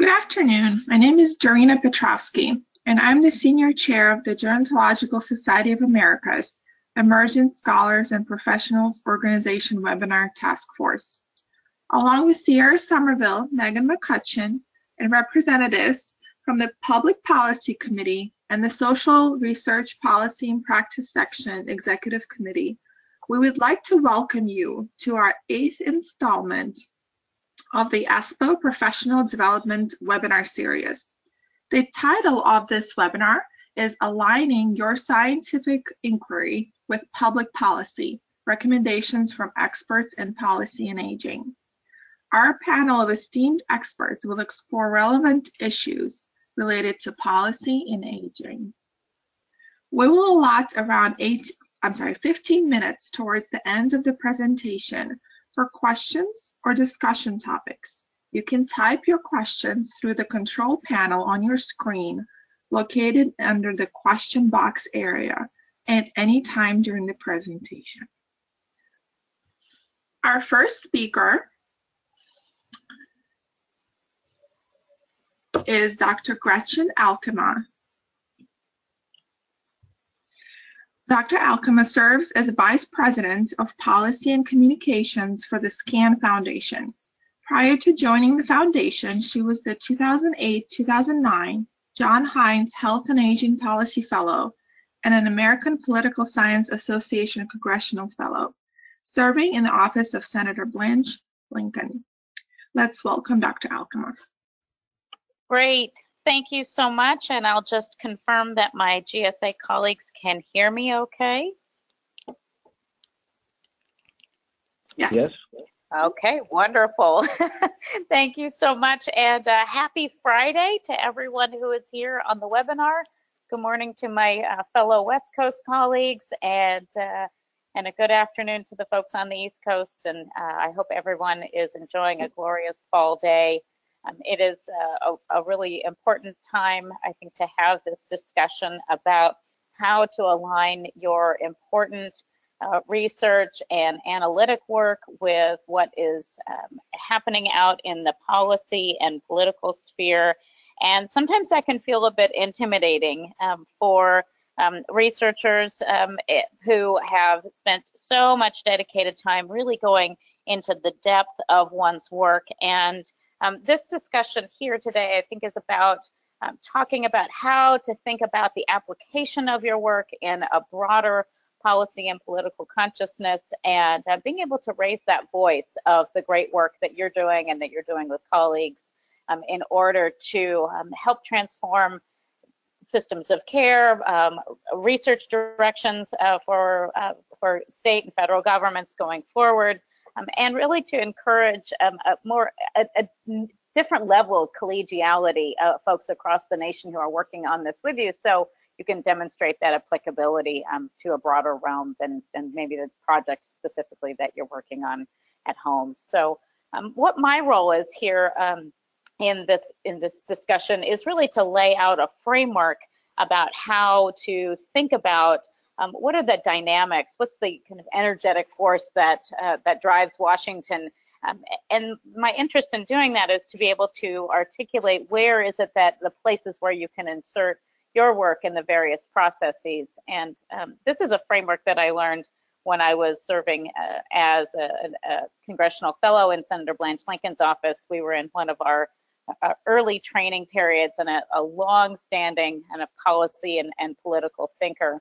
Good afternoon. My name is Jarina Petrovsky, and I'm the Senior Chair of the Gerontological Society of America's Emerging Scholars and Professionals Organization Webinar Task Force. Along with Sierra Somerville, Megan McCutcheon, and representatives from the Public Policy Committee and the Social Research Policy and Practice Section Executive Committee, we would like to welcome you to our 8th installment of the ESPO Professional Development Webinar Series. The title of this webinar is Aligning Your Scientific Inquiry with Public Policy, Recommendations from Experts in Policy and Aging. Our panel of esteemed experts will explore relevant issues related to policy and aging. We will allot around 15 minutes towards the end of the presentation for questions or discussion topics. You can type your questions through the control panel on your screen located under the question box area at any time during the presentation. Our first speaker is Dr. Gretchen Alkema. Dr. Alkema serves as Vice President of Policy and Communications for the SCAN Foundation. Prior to joining the foundation, she was the 2008-2009 John Hines Health and Aging Policy Fellow and an American Political Science Association Congressional Fellow, serving in the office of Senator Blanche Lincoln. Let's welcome Dr. Alkema. Great. Thank you so much, and I'll just confirm that my GSA colleagues can hear me okay. Yes. Okay, wonderful. Thank you so much, and happy Friday to everyone who is here on the webinar. Good morning to my fellow West Coast colleagues, and a good afternoon to the folks on the East Coast, and I hope everyone is enjoying a glorious fall day. It is a really important time, I think, to have this discussion about how to align your important research and analytic work with what is happening out in the policy and political sphere. And sometimes that can feel a bit intimidating for researchers who have spent so much dedicated time really going into the depth of one's work. And this discussion here today, I think, is about talking about how to think about the application of your work in a broader policy and political consciousness, and being able to raise that voice of the great work that you're doing and that you're doing with colleagues in order to help transform systems of care, research directions for state and federal governments going forward, and really to encourage a different level of collegiality of folks across the nation who are working on this with you, so you can demonstrate that applicability to a broader realm than maybe the project specifically that you're working on at home. So what my role is here in this discussion is really to lay out a framework about how to think about what are the dynamics, what's the kind of energetic force that drives Washington. And my interest in doing that is to be able to articulate where is it that the places where you can insert your work in the various processes. And this is a framework that I learned when I was serving as a congressional fellow in Senator Blanche Lincoln's office. We were in one of our early training periods, and a long-standing kind of policy and political thinker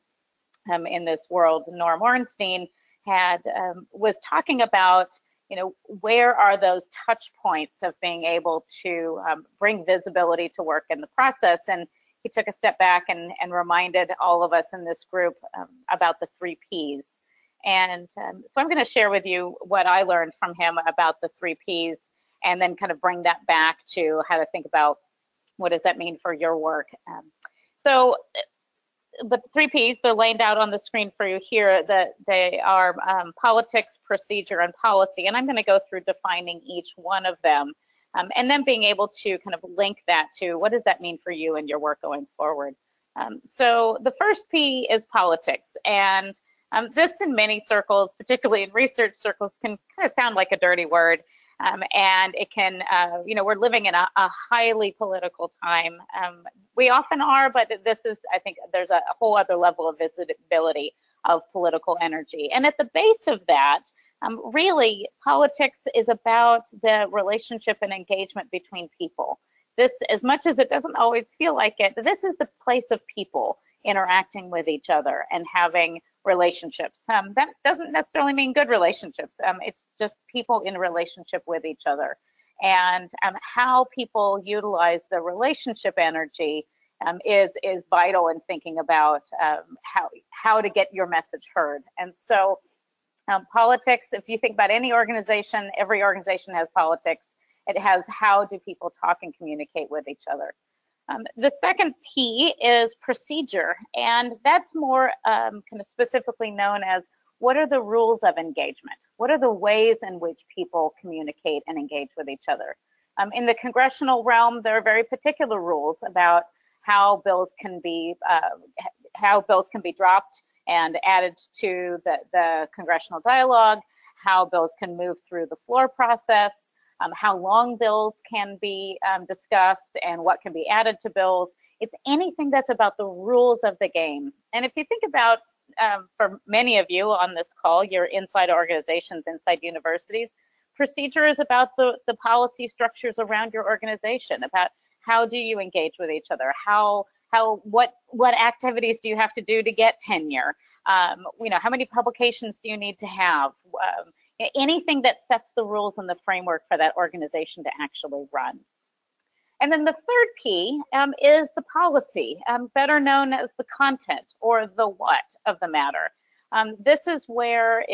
in this world, Norm Ornstein, was talking about, where are those touch points of being able to bring visibility to work in the process. And he took a step back and reminded all of us in this group about the 3 Ps. And so I'm going to share with you what I learned from him about the 3 Ps, and then kind of bring that back to how to think about what does that mean for your work. So the 3 Ps, they're laid out on the screen for you here, that they are politics, procedure, and policy. And I'm going to go through defining each one of them, and then being able to kind of link that to what does that mean for you and your work going forward. So the first P is politics. And this in many circles, particularly in research circles, can kind of sound like a dirty word. And it can, we're living in a highly political time. We often are, but this is, I think there's a whole other level of visibility of political energy. And at the base of that, really, politics is about the relationship and engagement between people. This, as much as it doesn't always feel like it, this is the place of people interacting with each other and having relationships. That doesn't necessarily mean good relationships. It's just people in relationship with each other. And how people utilize the relationship energy is vital in thinking about how to get your message heard. And so politics, if you think about any organization, every organization has politics. It has how do people talk and communicate with each other. The second P is procedure, and that's more kind of specifically known as what are the rules of engagement? What are the ways in which people communicate and engage with each other? In the congressional realm, there are very particular rules about how bills can be dropped and added to the congressional dialogue, how bills can move through the floor process, how long bills can be discussed and what can be added to bills. It's anything that's about the rules of the game. And if you think about, for many of you on this call, you're inside organizations, inside universities, procedure is about the policy structures around your organization, about how do you engage with each other, what activities do you have to do to get tenure, how many publications do you need to have, anything that sets the rules and the framework for that organization to actually run. And then the third P is the policy, better known as the content or the what of the matter. This is where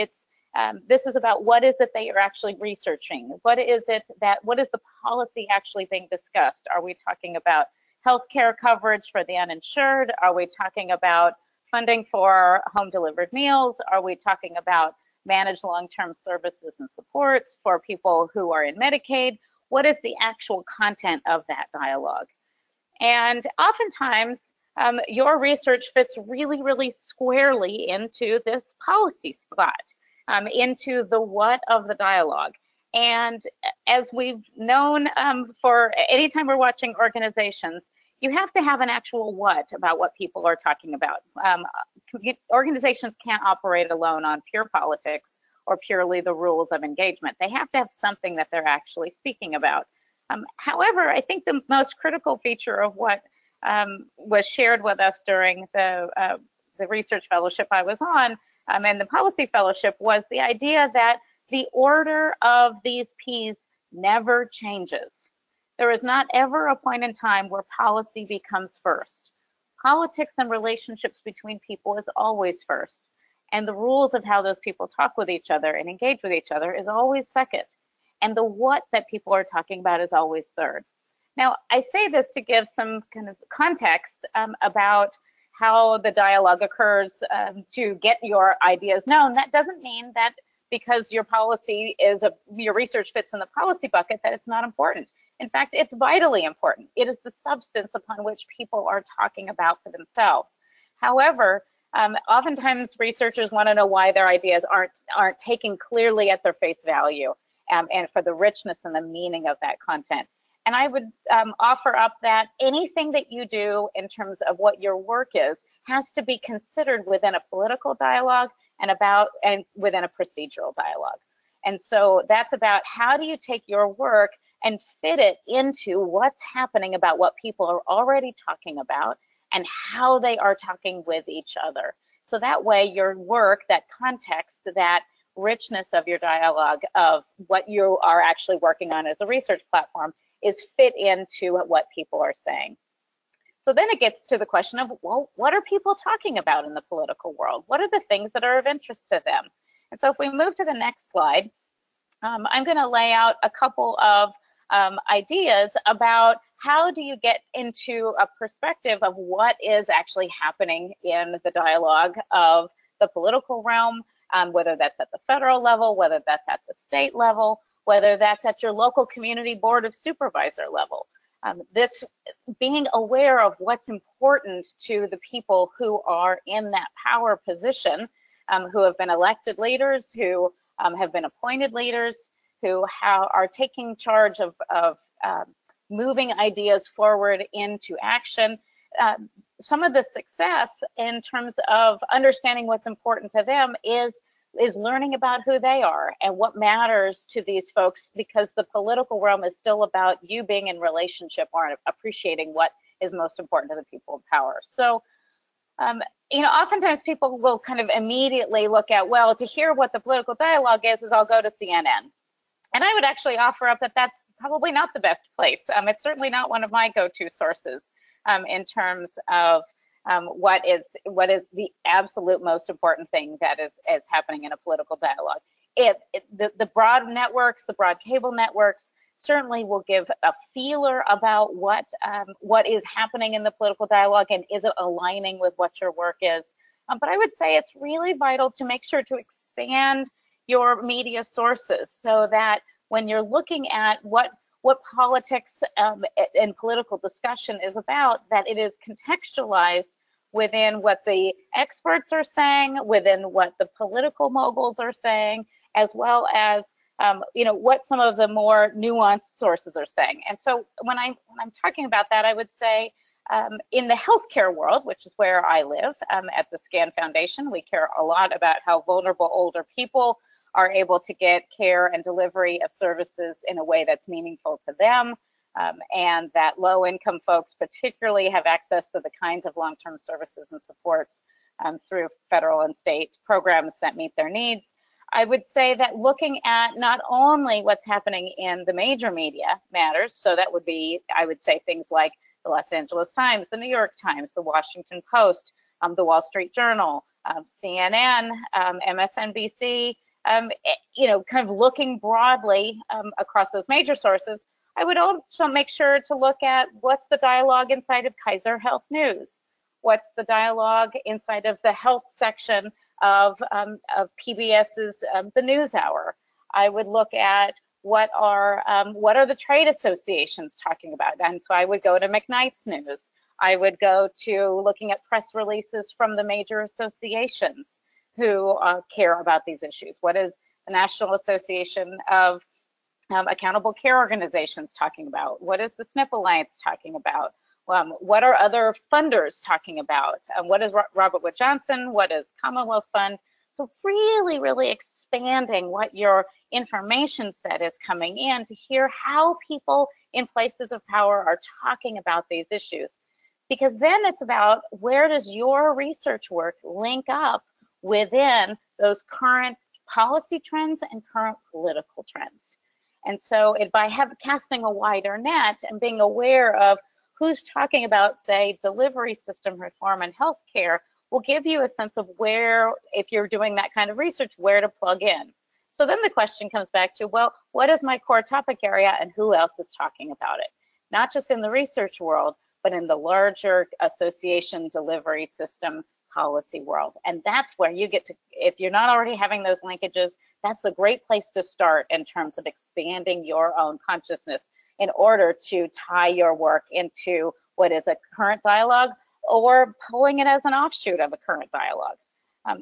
this is about what is it that you're actually researching? What is the policy actually being discussed? Are we talking about healthcare coverage for the uninsured? Are we talking about funding for home delivered meals? Are we talking about managed long-term services and supports for people who are in Medicaid? What is the actual content of that dialogue? And oftentimes, your research fits really, really squarely into this policy spot, into the what of the dialogue. And as we've known for anytime we're watching organizations, you have to have an actual what about what people are talking about. Organizations can't operate alone on pure politics or purely the rules of engagement. They have to have something that they're actually speaking about. However, I think the most critical feature of what was shared with us during the research fellowship I was on and the policy fellowship was the idea that the order of these P's never changes. There is not ever a point in time where policy becomes first. Politics and relationships between people is always first. And the rules of how those people talk with each other and engage with each other is always second. And the what that people are talking about is always third. Now, I say this to give some kind of context about how the dialogue occurs to get your ideas known. That doesn't mean that because your policy your research fits in the policy bucket that it's not important. In fact, it's vitally important. It is the substance upon which people are talking about for themselves. However, oftentimes researchers want to know why their ideas aren't taken clearly at their face value and for the richness and the meaning of that content. And I would offer up that anything that you do in terms of what your work is has to be considered within a political dialogue and within a procedural dialogue. And so that's about how do you take your work and fit it into what's happening about what people are already talking about and how they are talking with each other. So that way your work, that context, that richness of your dialogue of what you are actually working on as a research platform is fit into what people are saying. So then it gets to the question of, well, what are people talking about in the political world? What are the things that are of interest to them? And so if we move to the next slide, I'm going to lay out a couple of ideas about how do you get into a perspective of what is actually happening in the dialogue of the political realm, whether that's at the federal level, whether that's at the state level, whether that's at your local community board of supervisor level. This being aware of what's important to the people who are in that power position, who have been elected leaders, who have been appointed leaders, who are taking charge of moving ideas forward into action. Some of the success in terms of understanding what's important to them is learning about who they are and what matters to these folks, because the political realm is still about you being in relationship or appreciating what is most important to the people in power. So, you know, oftentimes people will kind of immediately look at, well, to hear what the political dialogue is I'll go to CNN. And I would actually offer up that that's probably not the best place. It's certainly not one of my go-to sources in terms of what is the absolute most important thing that is happening in a political dialogue. The broad networks, the broad cable networks, certainly will give a feeler about what is happening in the political dialogue and is it aligning with what your work is. But I would say it's really vital to make sure to expand your media sources so that when you're looking at what politics and political discussion is about, that it is contextualized within what the experts are saying, within what the political moguls are saying, as well as you know, what some of the more nuanced sources are saying. And so when I'm talking about that, I would say in the healthcare world, which is where I live at the SCAN Foundation, we care a lot about how vulnerable older people are able to get care and delivery of services in a way that's meaningful to them, and that low-income folks particularly have access to the kinds of long-term services and supports through federal and state programs that meet their needs. I would say that looking at not only what's happening in the major media matters, so that would be, I would say, things like the Los Angeles Times, the New York Times, the Washington Post, the Wall Street Journal, CNN, MSNBC, you know, kind of looking broadly across those major sources. I would also make sure to look at what's the dialogue inside of Kaiser Health News, what's the dialogue inside of the health section of PBS's The News Hour. I would look at what are the trade associations talking about, and so I would go to McKnight's News. I would go to looking at press releases from the major associations who care about these issues. What is the National Association of Accountable Care Organizations talking about? What is the SNP Alliance talking about? What are other funders talking about? What is Robert Wood Johnson? What is Commonwealth Fund? So really, really expanding what your information set is coming in to hear how people in places of power are talking about these issues. Because then it's about where does your research work link up within those current policy trends and current political trends. And so by casting a wider net and being aware of who's talking about, say, delivery system reform and healthcare will give you a sense of where, if you're doing that kind of research, where to plug in. So then the question comes back to, well, what is my core topic area and who else is talking about it? Not just in the research world, but in the larger association delivery system policy world. And that's where you get to, if you're not already having those linkages, that's a great place to start in terms of expanding your own consciousness in order to tie your work into what is a current dialogue or pulling it as an offshoot of a current dialogue.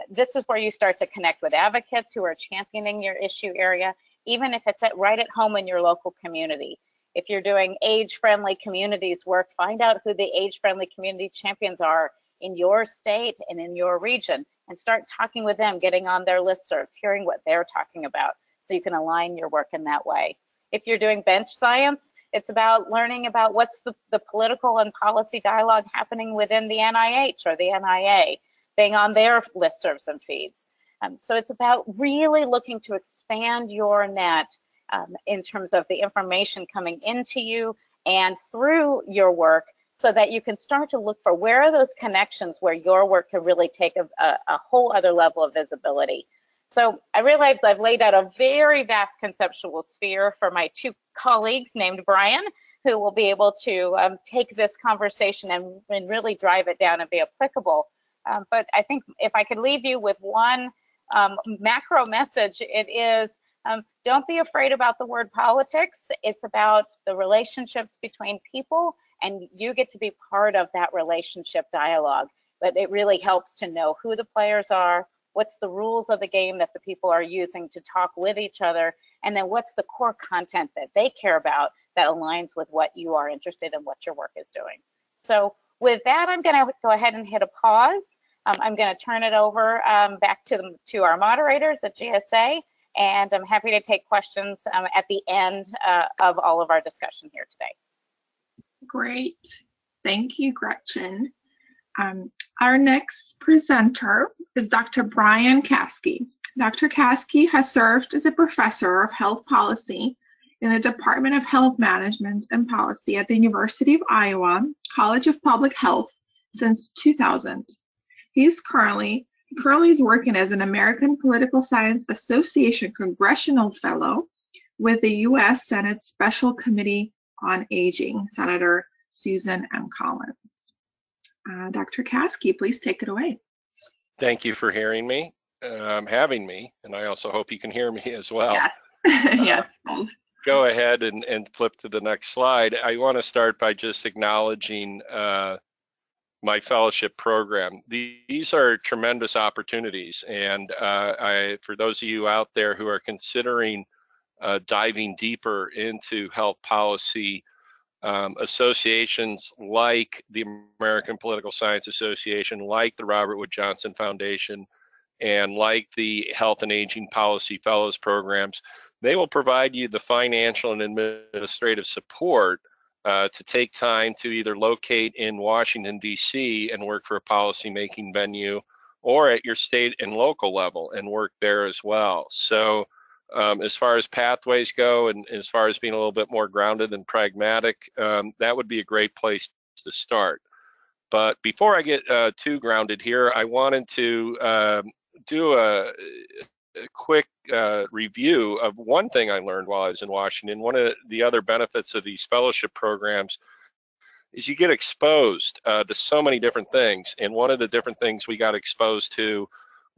This is where you start to connect with advocates who are championing your issue area, even if it's right at home in your local community. If you're doing age-friendly communities work, find out who the age-friendly community champions are in your state and in your region, and start talking with them, getting on their listservs, hearing what they're talking about, so you can align your work in that way. If you're doing bench science, it's about learning about what's the political and policy dialogue happening within the NIH or the NIA, being on their listservs and feeds. So it's about really looking to expand your net in terms of the information coming into you and through your work, so that you can start to look for where are those connections where your work can really take a whole other level of visibility. So I realize I've laid out a very vast conceptual sphere for my two colleagues named Brian, who will be able to take this conversation and really drive it down and be applicable. But I think if I could leave you with one macro message, it is don't be afraid about the word politics. It's about the relationships between people, and you get to be part of that relationship dialogue. But it really helps to know who the players are, what's the rules of the game that the people are using to talk with each other, and then what's the core content that they care about that aligns with what you are interested in, what your work is doing. So with that, I'm going to go ahead and hit a pause. I'm going to turn it over back to our moderators at GSA, and I'm happy to take questions at the end of all of our discussion here today. Great. Thank you, Gretchen. Our next presenter is Dr. Brian Caskey. Dr. Caskey has served as a professor of health policy in the Department of Health Management and Policy at the University of Iowa College of Public Health since 2000. He currently is working as an American Political Science Association Congressional Fellow with the U.S. Senate Special Committee on Aging, Senator Susan M. Collins. Dr. Caskey, please take it away. Thank you for having me, and I also hope you can hear me as well. Yes, yes. Go ahead and flip to the next slide. I want to start by just acknowledging my fellowship program. These are tremendous opportunities, and for those of you out there who are considering diving deeper into health policy, associations like the American Political Science Association, like the Robert Wood Johnson Foundation, and like the Health and Aging Policy Fellows programs, they will provide you the financial and administrative support to take time to either locate in Washington, D.C. and work for a policy-making venue, or at your state and local level and work there as well. So as far as pathways go, and as far as being a little bit more grounded and pragmatic, that would be a great place to start. But before I get too grounded here, I wanted to do a quick review of one thing I learned while I was in Washington. One of the other benefits of these fellowship programs is you get exposed to so many different things. And one of the different things we got exposed to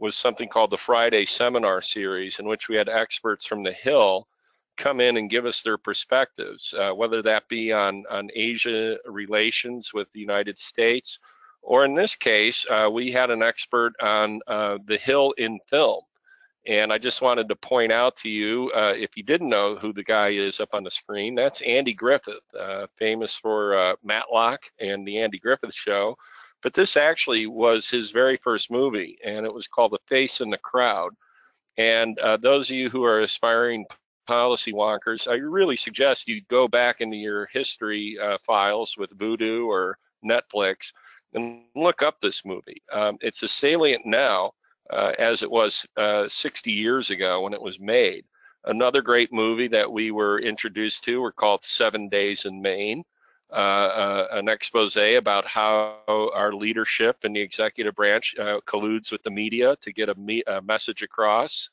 was something called the Friday Seminar Series, in which we had experts from the Hill come in and give us their perspectives, whether that be on Asia relations with the United States, or in this case, we had an expert on the Hill in film. And I just wanted to point out to you, if you didn't know who the guy is up on the screen, that's Andy Griffith, famous for Matlock and the Andy Griffith Show. But this actually was his very first movie, and it was called The Face in the Crowd. And those of you who are aspiring policy wonkers, I really suggest you go back into your history files with Vudu or Netflix and look up this movie. It's as salient now as it was 60 years ago when it was made. Another great movie that we were introduced to were called 7 Days in Maine, an expose about how our leadership in the executive branch colludes with the media to get a message across.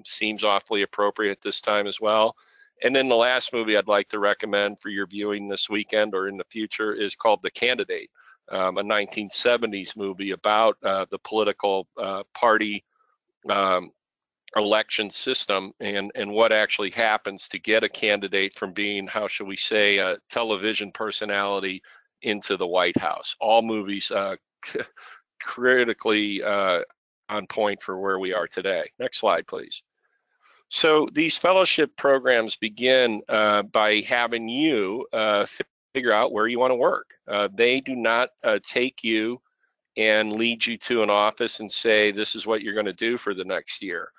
Seems awfully appropriate at this time as well. And then the last movie I'd like to recommend for your viewing this weekend or in the future is called The Candidate, a 1970s movie about the political party election system and what actually happens to get a candidate from being, how shall we say, a television personality into the White House. All movies critically on point for where we are today. Next slide, please. So these fellowship programs begin by having you figure out where you want to work. They do not take you and lead you to an office and say, this is what you're going to do for the next year.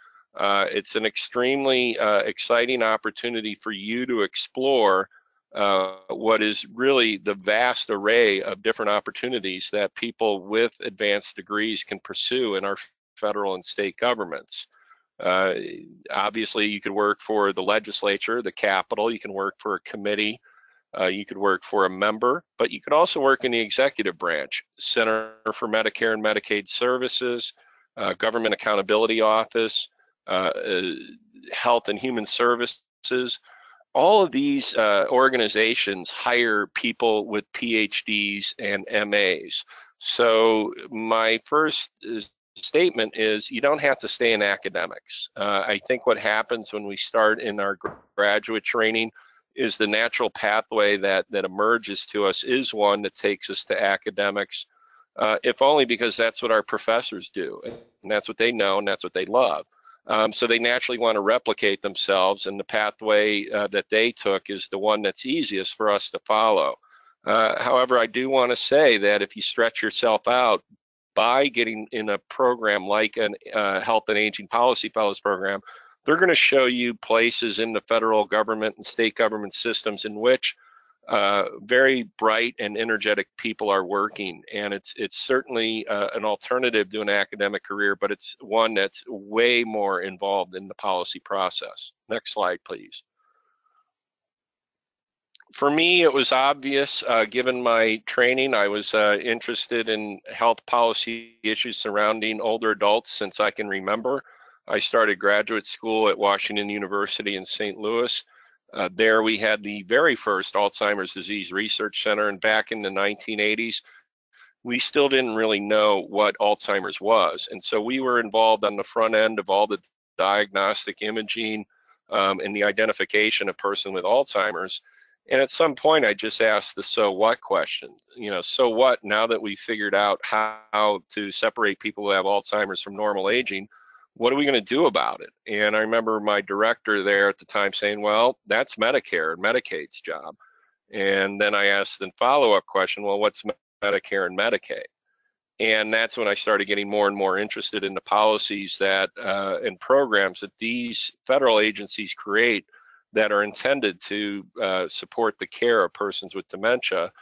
It's an extremely exciting opportunity for you to explore what is really the vast array of different opportunities that people with advanced degrees can pursue in our federal and state governments. Obviously, you could work for the legislature, the Capitol, you can work for a committee, you could work for a member, but you could also work in the executive branch, Center for Medicare and Medicaid Services, Government Accountability Office, Health and Human Services. All of these organizations hire people with PhDs and MAs. So my first statement is you don't have to stay in academics. I think what happens when we start in our graduate training is the natural pathway that emerges to us is one that takes us to academics. if only because that's what our professors do, and that's what they know, and that's what they love. So they naturally want to replicate themselves, and the pathway that they took is the one that's easiest for us to follow. However, I do want to say that if you stretch yourself out by getting in a program like a Health and Aging Policy Fellows program, they're going to show you places in the federal government and state government systems in which very bright and energetic people are working, and it's certainly an alternative to an academic career, but it's one that's way more involved in the policy process. Next slide, please. For me, it was obvious, given my training, I was interested in health policy issues surrounding older adults since I can remember. I started graduate school at Washington University in St. Louis. There we had the very first Alzheimer's Disease Research Center, and back in the 1980s, we still didn't really know what Alzheimer's was. And so we were involved on the front end of all the diagnostic imaging and the identification of a person with Alzheimer's. And at some point, I just asked the so what question. You know, so what, now that we figured out how to separate people who have Alzheimer's from normal aging, what are we going to do about it? And I remember my director there at the time saying, well, that's Medicare and Medicaid's job. And then I asked the follow-up question, well, what's Medicare and Medicaid? And that's when I started getting more and more interested in the policies that and programs that these federal agencies create that are intended to support the care of persons with dementia.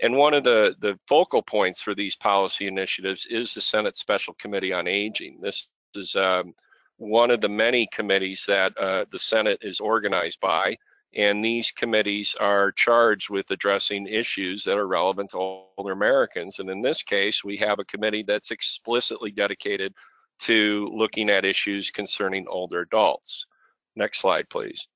And one of the focal points for these policy initiatives is the Senate Special Committee on Aging. This is one of the many committees that the Senate is organized by, and these committees are charged with addressing issues that are relevant to older Americans. And in this case, we have a committee that's explicitly dedicated to looking at issues concerning older adults. Next slide, please.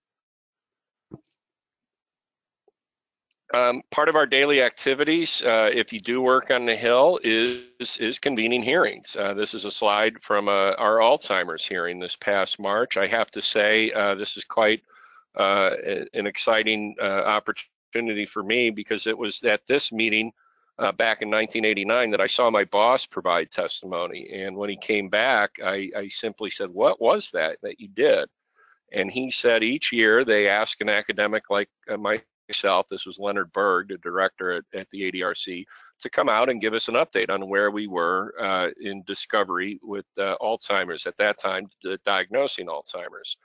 Part of our daily activities, if you do work on the Hill, is convening hearings. This is a slide from our Alzheimer's hearing this past March. I have to say this is quite an exciting opportunity for me, because it was at this meeting back in 1989 that I saw my boss provide testimony. And when he came back, I simply said, what was that you did? And he said each year they ask an academic like myself, this was Lindberg, the director at the ADRC, to come out and give us an update on where we were in discovery with Alzheimer's at that time, diagnosing Alzheimer's.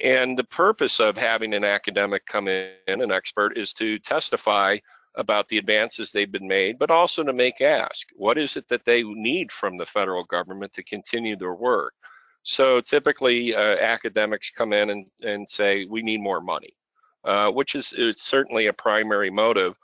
And the purpose of having an academic come in, an expert, is to testify about the advances they've been made, but also to make ask, what is it that they need from the federal government to continue their work? So typically academics come in and say, we need more money. Which is certainly a primary motive,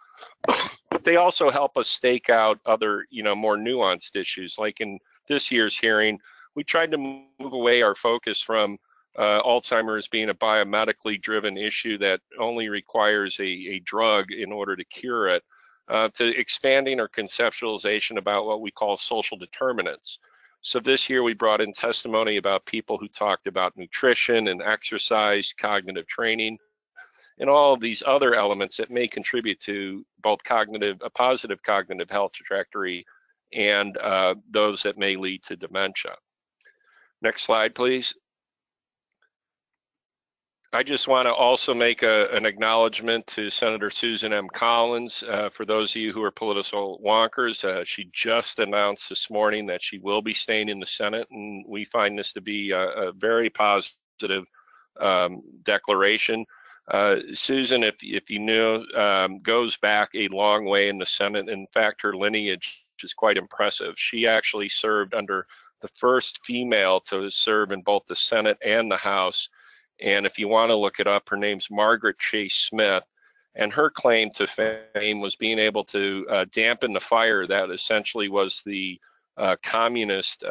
but they also help us stake out other, more nuanced issues. Like in this year's hearing, we tried to move away our focus from Alzheimer's being a biomedically driven issue that only requires a drug in order to cure it, to expanding our conceptualization about what we call social determinants. So this year we brought in testimony about people who talked about nutrition and exercise, cognitive training, and all of these other elements that may contribute to both a positive cognitive health trajectory and those that may lead to dementia. Next slide, please. I just want to also make an acknowledgement to Senator Susan M. Collins. For those of you who are political wonkers, she just announced this morning that she will be staying in the Senate, and we find this to be a very positive declaration. Susan, if you knew, goes back a long way in the Senate. In fact, her lineage is quite impressive. She actually served under the first female to serve in both the Senate and the House. And if you want to look it up, her name's Margaret Chase Smith. And her claim to fame was being able to dampen the fire that essentially was the communist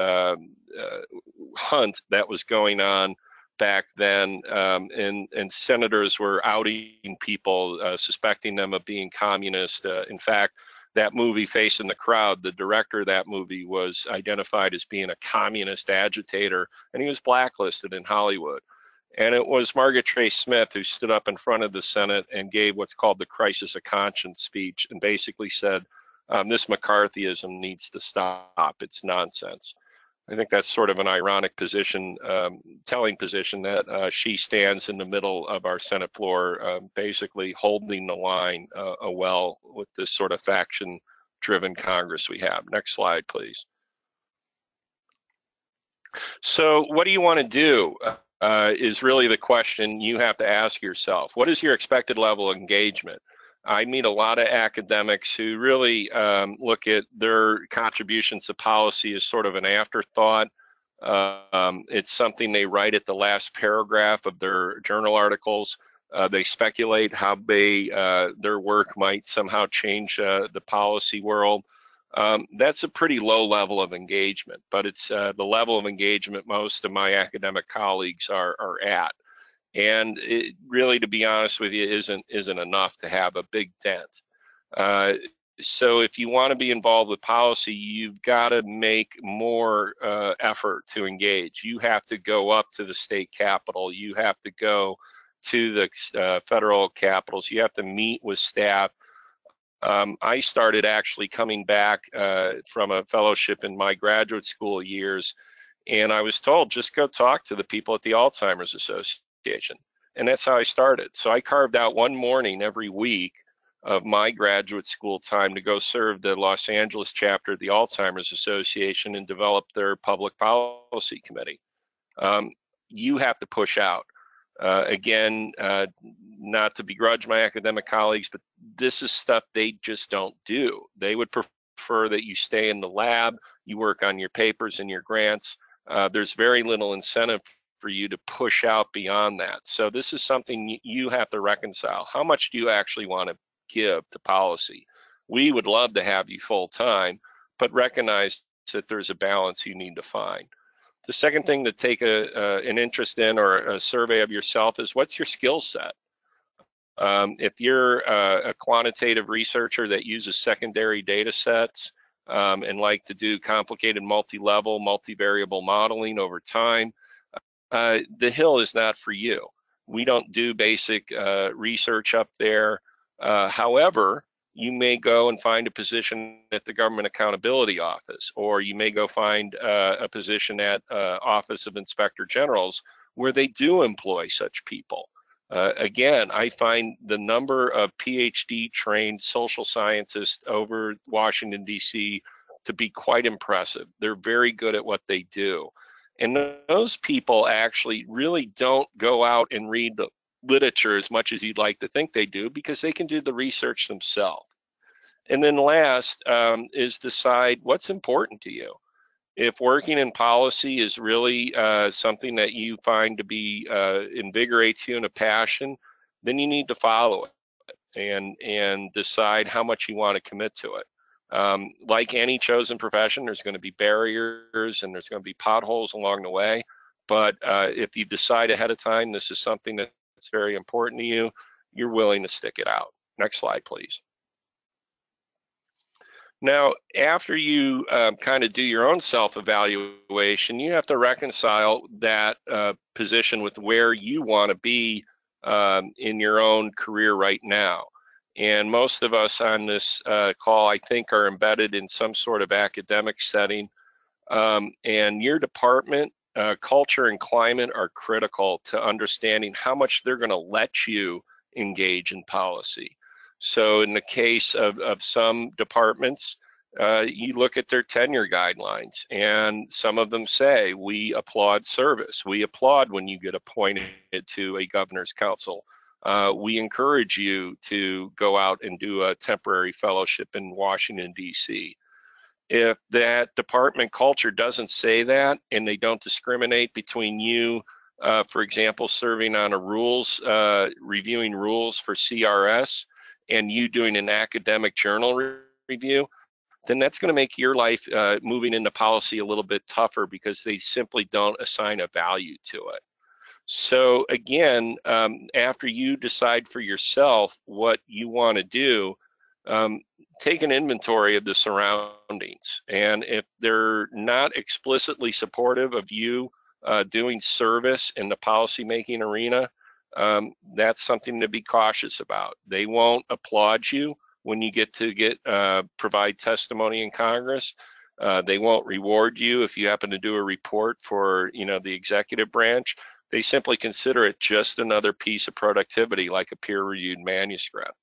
hunt that was going on back then, and senators were outing people, suspecting them of being communist. In fact, that movie, Face in the Crowd, the director of that movie was identified as being a communist agitator, and he was blacklisted in Hollywood. And it was Margaret Chase Smith who stood up in front of the Senate and gave what's called the crisis of conscience speech, and basically said, This McCarthyism needs to stop. It's nonsense. I think that's sort of an ironic position, telling position that she stands in the middle of our Senate floor, basically holding the line well with this sort of faction-driven Congress we have. Next slide, please. So what do you want to do is really the question you have to ask yourself. What is your expected level of engagement? I meet a lot of academics who really look at their contributions to policy as sort of an afterthought. It's something they write at the last paragraph of their journal articles. They speculate how their work might somehow change the policy world. That's a pretty low level of engagement, but it's the level of engagement most of my academic colleagues are at. And it really, to be honest with you, isn't enough to have a big dent. So if you want to be involved with policy, you've got to make more effort to engage. You have to go up to the state capitol. You have to go to the federal capitals. You have to meet with staff. I started actually coming back from a fellowship in my graduate school years, and I was told, just go talk to the people at the Alzheimer's Association. And that's how I started. So I carved out one morning every week of my graduate school time to go serve the Los Angeles chapter of the Alzheimer's Association and develop their public policy committee. You have to push out. Again, not to begrudge my academic colleagues, but this is stuff they just don't do. They would prefer that you stay in the lab, you work on your papers and your grants. There's very little incentive for you to push out beyond that. So this is something you have to reconcile. How much do you actually want to give to policy? We would love to have you full time, but recognize that there's a balance you need to find. The second thing to take an interest in or a survey of yourself is, what's your skill set? If you're a quantitative researcher that uses secondary data sets and like to do complicated multi-level, multivariable modeling over time, the Hill is not for you. We don't do basic research up there. However, you may go and find a position at the Government Accountability Office, or you may go find a position at Office of Inspector Generals where they do employ such people. Again, I find the number of PhD trained social scientists over Washington, D.C. to be quite impressive. They're very good at what they do. And those people actually really don't go out and read the literature as much as you'd like to think they do, because they can do the research themselves. And then last is decide what's important to you. If working in policy is really something that you find to be invigorates you and a passion, then you need to follow it and decide how much you want to commit to it. Like any chosen profession, there's going to be barriers and there's going to be potholes along the way. But if you decide ahead of time this is something that's very important to you, you're willing to stick it out. Next slide, please. Now, after you kind of do your own self-evaluation, you have to reconcile that position with where you want to be in your own career right now. And most of us on this call, I think, are embedded in some sort of academic setting. And your department, culture and climate are critical to understanding how much they're going to let you engage in policy. So in the case of some departments, you look at their tenure guidelines, and some of them say, we applaud service. We applaud when you get appointed to a governor's council. We encourage you to go out and do a temporary fellowship in Washington, D.C. If that department culture doesn't say that, and they don't discriminate between you, for example, serving on a rules, reviewing rules for CRS, and you doing an academic journal review, then that's going to make your life moving into policy a little bit tougher, because they simply don't assign a value to it. So again, after you decide for yourself what you want to do, take an inventory of the surroundings. And if they're not explicitly supportive of you doing service in the policymaking arena, that's something to be cautious about. They won't applaud you, when you get to provide testimony in Congress. They won't reward you if you happen to do a report for, the executive branch. They simply consider it just another piece of productivity, like a peer-reviewed manuscript.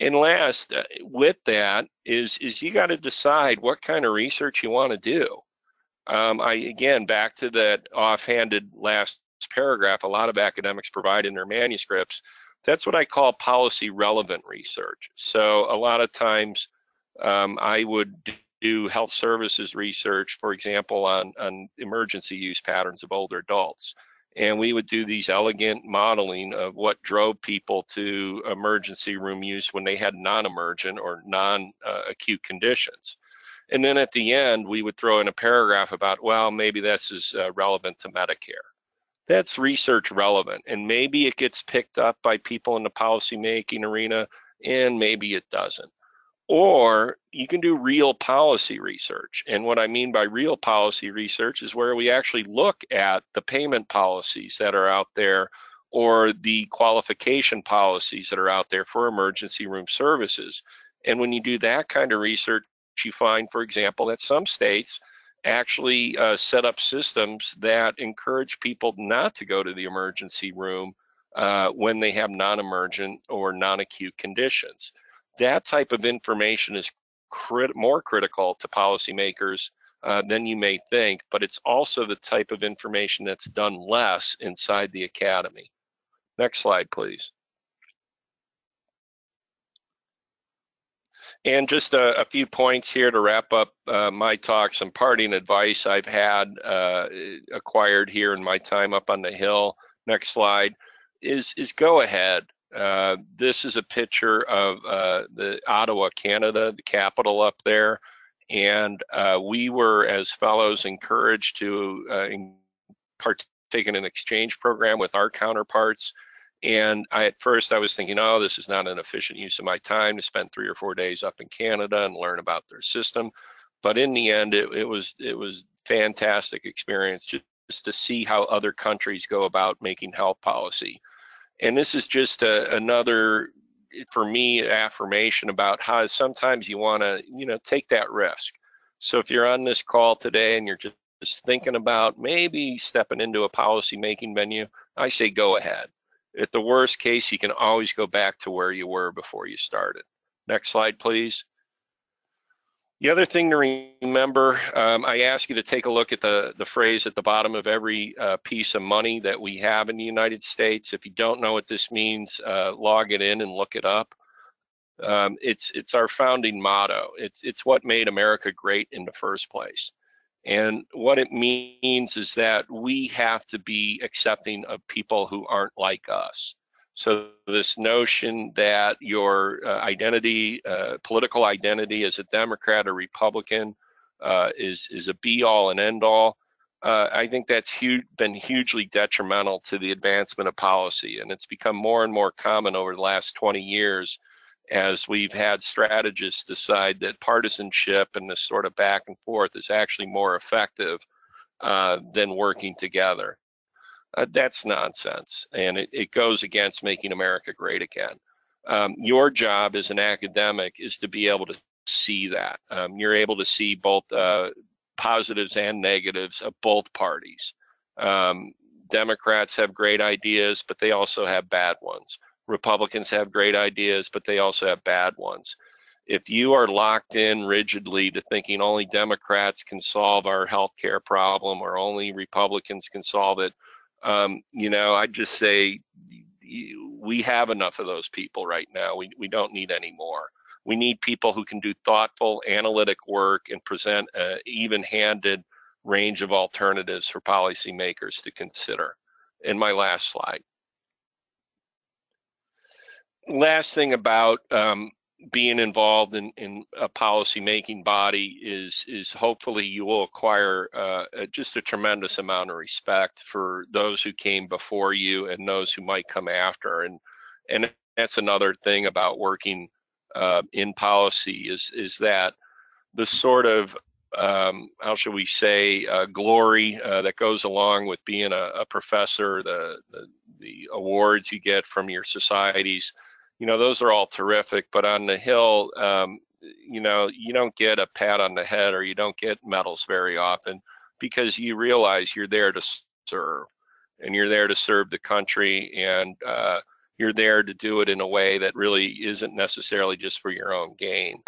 And last, with that is you got to decide what kind of research you want to do. Again, back to that offhanded last paragraph, a lot of academics provide in their manuscripts. That's what I call policy relevant research. So a lot of times I would do health services research, for example, on emergency use patterns of older adults. And we would do these elegant modeling of what drove people to emergency room use when they had non-emergent or non-acute conditions. And then at the end, we would throw in a paragraph about, well, maybe this is relevant to Medicare. That's research relevant, and maybe it gets picked up by people in the policymaking arena, and maybe it doesn't. Or you can do real policy research. And what I mean by real policy research is where we actually look at the payment policies that are out there or the qualification policies that are out there for emergency room services. And when you do that kind of research, you find, for example, that some states actually set up systems that encourage people not to go to the emergency room when they have non-emergent or non-acute conditions. That type of information is more critical to policymakers than you may think, but it's also the type of information that's done less inside the academy. Next slide, please. And just a few points here to wrap up my talk, some parting advice I've had acquired here in my time up on the Hill. Next slide is go ahead. This is a picture of the Ottawa, Canada, the capital up there. And we were, as fellows, encouraged to partake in an exchange program with our counterparts. And at first I was thinking, oh, this is not an efficient use of my time to spend 3 or 4 days up in Canada and learn about their system. But in the end, it was fantastic experience just to see how other countries go about making health policy. And this is just another, for me, affirmation about how sometimes you want to, take that risk. So if you're on this call today and you're just thinking about maybe stepping into a policy making venue, I say go ahead. At the worst case, you can always go back to where you were before you started. Next slide, please. The other thing to remember, I ask you to take a look at the phrase at the bottom of every piece of money that we have in the United States. If you don't know what this means, log it in and look it up. It's our founding motto. It's what made America great in the first place. And what it means is that we have to be accepting of people who aren't like us. So this notion that your identity, political identity as a Democrat or Republican is a be-all and end-all, I think that's been hugely detrimental to the advancement of policy. And it's become more and more common over the last 20 years as we've had strategists decide that partisanship and this sort of back and forth is actually more effective than working together. That's nonsense, and it goes against making America great again. Your job as an academic is to be able to see that. You're able to see both positives and negatives of both parties. Democrats have great ideas, but they also have bad ones. Republicans have great ideas, but they also have bad ones. If you are locked in rigidly to thinking only Democrats can solve our health care problem or only Republicans can solve it, I'd just say we have enough of those people right now. We don't need any more. We need people who can do thoughtful, analytic work and present an even-handed range of alternatives for policymakers to consider. In my last slide. Last thing about being involved in a policy-making body is hopefully you will acquire just a tremendous amount of respect for those who came before you and those who might come after. And that's another thing about working in policy is that the sort of how shall we say glory that goes along with being a professor, the awards you get from your societies. those are all terrific. But on the Hill, you don't get a pat on the head, or you don't get medals very often, because you realize you're there to serve, and you're there to serve the country, and you're there to do it in a way that really isn't necessarily just for your own gain.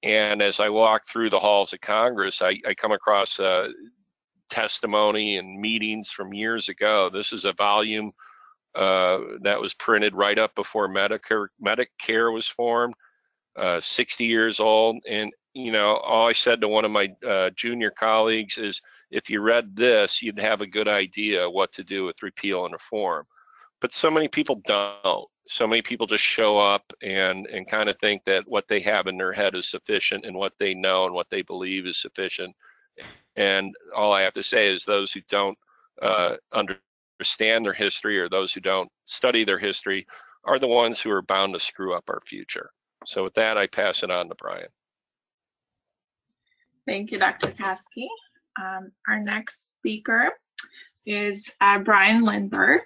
And as I walk through the halls of Congress, I come across testimony and meetings from years ago. This is a volume that was printed right up before Medicare was formed, 60 years old. And, all I said to one of my junior colleagues is, if you read this, you'd have a good idea what to do with repeal and reform. But so many people don't. So many people just show up and kind of think that what they have in their head is sufficient, and what they know and what they believe is sufficient. And all I have to say is, those who don't understand their history, or those who don't study their history, are the ones who are bound to screw up our future. So with that, I pass it on to Brian. Thank you, Dr. Caskey. Our next speaker is Brian Lindberg.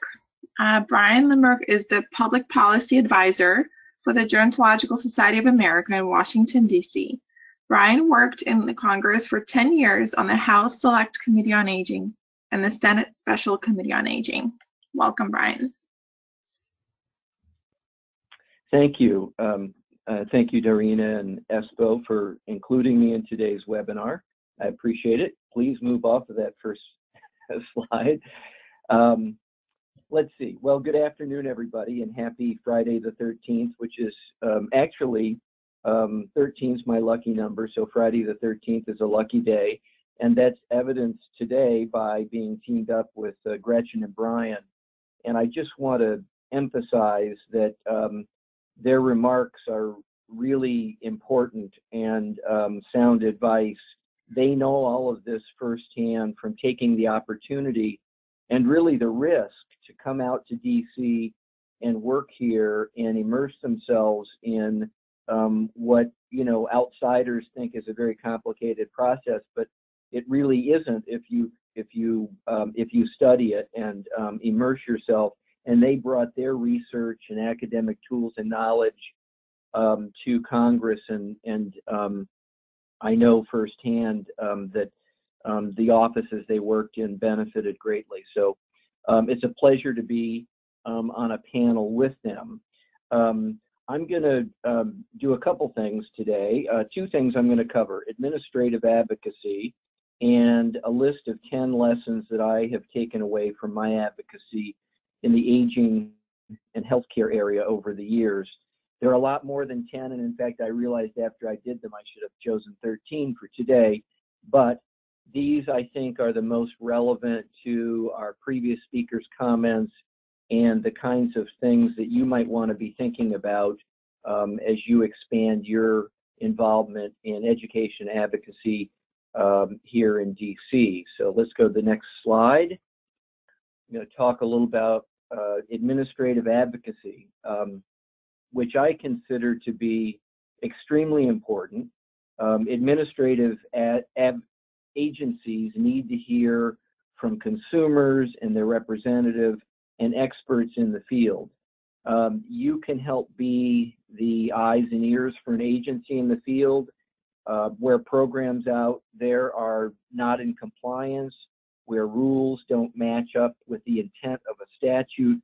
Brian Lindberg is the Public Policy Advisor for the Gerontological Society of America in Washington, D.C. Brian worked in the Congress for 10 years on the House Select Committee on Aging and the Senate Special Committee on Aging. Welcome, Brian. Thank you. Thank you, Darina and ESPO, for including me in today's webinar. I appreciate it. Please move off of that first slide. Let's see. Well, good afternoon, everybody, and happy Friday the 13th, which is actually 13 is my lucky number, so Friday the 13th is a lucky day, and that's evidenced today by being teamed up with Gretchen and Brian. And I just want to emphasize that their remarks are really important and sound advice. They know all of this firsthand from taking the opportunity and really the risk to come out to DC and work here and immerse themselves in what outsiders think is a very complicated process, but it really isn't if you study it and immerse yourself. And they brought their research and academic tools and knowledge to Congress, and I know firsthand that the offices they worked in benefited greatly. So it's a pleasure to be on a panel with them. I'm going to do a couple things today. Two things I'm going to cover: administrative advocacy and a list of 10 lessons that I have taken away from my advocacy in the aging and healthcare area over the years. There are a lot more than 10, and in fact, I realized after I did them, I should have chosen 13 for today, but these, I think, are the most relevant to our previous speakers' comments and the kinds of things that you might want to be thinking about as you expand your involvement in education advocacy here in DC. So let's go to the next slide. I'm going to talk a little about administrative advocacy, which I consider to be extremely important. Administrative agencies need to hear from consumers and their representative and experts in the field. You can help be the eyes and ears for an agency in the field where programs out there are not in compliance, where rules don't match up with the intent of a statute,